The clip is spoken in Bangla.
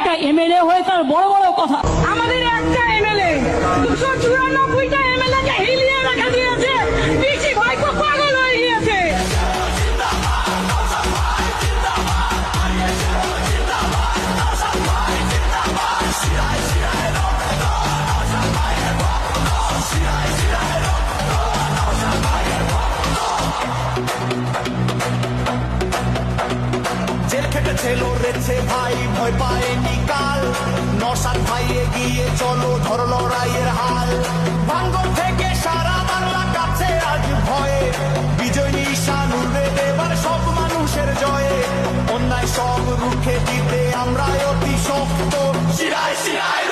একটা এমএলএ হয়ে তার বড় বড় কথা। আমাদের একটা এমএলএ 294টা এমএলএ কে হিলিয়ে রেখে দিয়েছে। পিসি ভাইপো পাগল হয়ে গিয়েছে। জেল খেটেছে লড়েছে ভাই, ভয় পায়নি কাল। নসাদ ভাই এগিয়ে চলো, ধর লড়াইয়ের হাল। ভাঙ্গর থেকে সারা বাংলা কাছে আজ ভয়ে, বিজয় নিশান উড়বে এবার সব মানুষের জয়ে। অন্যায় সব রুখে দিতে আমরা অতি শক্ত, শিরায় শিরায়